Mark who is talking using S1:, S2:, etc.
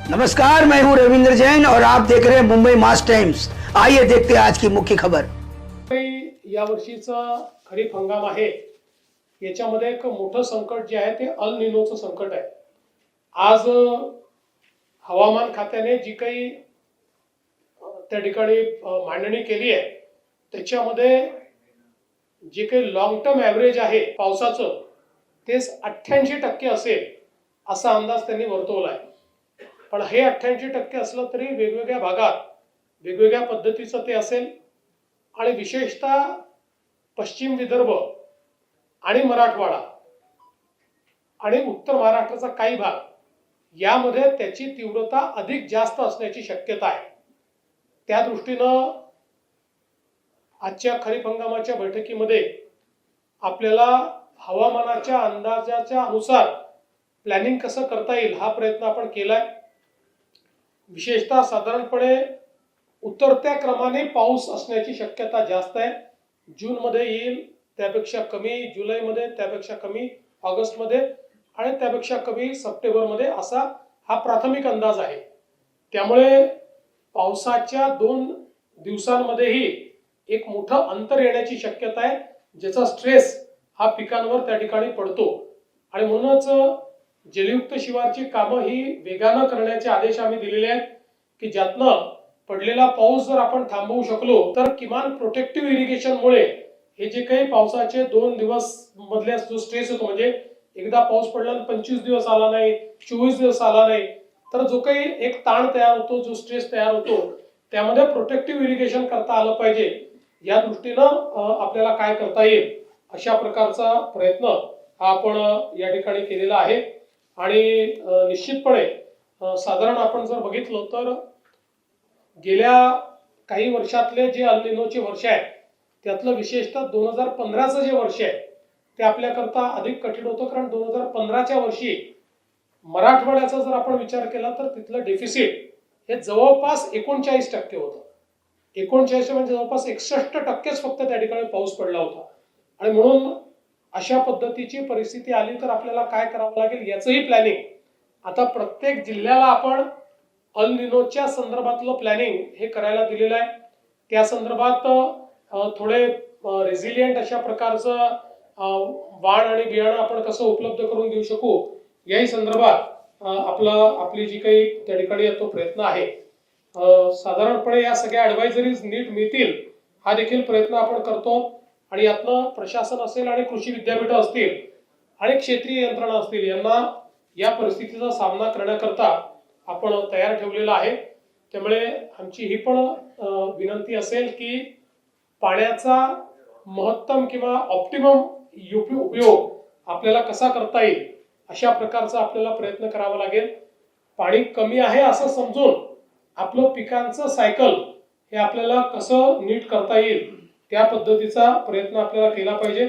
S1: नमस्कार, मैं हूं रविंद्र जैन और आप देख रहे हैं मुंबई मास टाइम्स। आइए देखते हैं आज की मुख्य खबर।
S2: या वर्षीचा खरीप हंगाम आहे, याच्यामध्ये एक मोठं संकट जे आहे ते अल निनोचं संकट आहे। आज हवामान खात्याने जी काही त्या ठिकाणी मांडणी केली आहे, त्याच्यामध्ये जे काही लॉंग टर्म ॲव्हरेज आहे पावसाचं ते 88% असेल असा अंदाज त्यांनी वर्तवला आहे। पण हे 88% असलं तरी वेगवेगळ्या भागात वेगवेगळ्या पद्धतीचं ते असेल आणि विशेषतः पश्चिम विदर्भ आणि मराठवाडा आणि उत्तर महाराष्ट्राचा काही भाग यामध्ये त्याची तीव्रता अधिक जास्त असण्याची शक्यता आहे। त्या दृष्टीनं आजच्या खरीप हंगामाच्या बैठकीमध्ये आपल्याला हवामानाच्या अंदाजाच्या अनुसार प्लॅनिंग कसं करता येईल हा प्रयत्न आपण केलाय। विशेषतः साधारणपणे उतरत्या क्रमाने पाऊस असण्याची शक्यता जास्त आहे। जून मध्ये येईल त्यापेक्षा कमी, जुलै मध्ये त्यापेक्षा कमी, ऑगस्ट मध्ये आणि त्यापेक्षा कमी सप्टेंबर मध्ये असा हा प्राथमिक अंदाज आहे। त्यामुळे पावसाच्या 2 दिवसांमध्येही एक मोठं अंतर येण्याची शक्यता आहे, ज्याचा स्ट्रेस हा पिकांवर त्या ठिकाणी पडतो आणि म्हणूनच जलयुक्त शिवारची कामं ही वेगानं करण्याचे आदेश आम्ही दिलेले आहेत की ज्यातनं पडलेला पाऊस जर आपण थांबवू शकलो तर किमान प्रोटेक्टिव्ह इरिगेशनमुळे हे जे काही पावसाचे 2 दिवस मधल्या जो स्ट्रेस होतो, म्हणजे एकदा पाऊस पडला आणि 25 दिवस आला नाही, 24 दिवस आला नाही, तर जो काही एक ताण तयार होतो, जो स्ट्रेस तयार होतो, त्यामध्ये प्रोटेक्टिव्ह इरिगेशन करता आलं पाहिजे। या दृष्टीनं आपल्याला काय करता येईल अशा प्रकारचा प्रयत्न हा आपण या ठिकाणी केलेला आहे। आणि निश्चितपणे साधारण आपण जर बघितलं तर गेल्या काही वर्षातले जे अल निनोचे वर्ष आहेत त्यातलं विशेषतः 2015चं जे वर्ष आहे ते आपल्याकरता अधिक कठीण होतं, कारण 2015च्या वर्षी मराठवाड्याचा जर आपण विचार केला तर तिथलं डेफिसिट हे जवळपास 39% होतं। 39 म्हणजे जवळपास 61%च फक्त त्या ठिकाणी पाऊस पडला होता। आणि म्हणून अशा पद्धतीची परिस्थिती आली तर आपल्याला काय करावं लागेल याचंही प्लॅनिंग आता प्रत्येक जिल्ह्याला आपण अल निनोच्या संदर्भातलं प्लॅनिंग हे करायला दिलेलं आहे। त्या संदर्भात थोडे रेझिलियंट अशा प्रकारचं वाण आणि बियाणं आपण कसं उपलब्ध करून देऊ शकू याही संदर्भात आपली जी काही त्या ठिकाणी तो प्रयत्न आहे। साधारणपणे या सगळ्या ॲडवायझरीज नीट मिळतील हा देखील प्रयत्न आपण करतो आणि यातनं प्रशासन असेल आणि कृषी विद्यापीठ असतील आणि क्षेत्रीय यंत्रणा असतील यांना या परिस्थितीचा सामना करण्याकरता आपण तयार ठेवलेला आहे। त्यामुळे आमची ही पण विनंती असेल की पाण्याचा महत्तम किंवा ऑप्टिमम उपयोग आपल्याला कसा करता येईल अशा प्रकारचा आपल्याला प्रयत्न करावा लागेल। पाणी कमी आहे असं समजून आपलं पिकांचं सायकल हे आपल्याला कसं नीट करता येईल त्या पद्धतीचा प्रयत्न आपल्याला केला पाहिजे।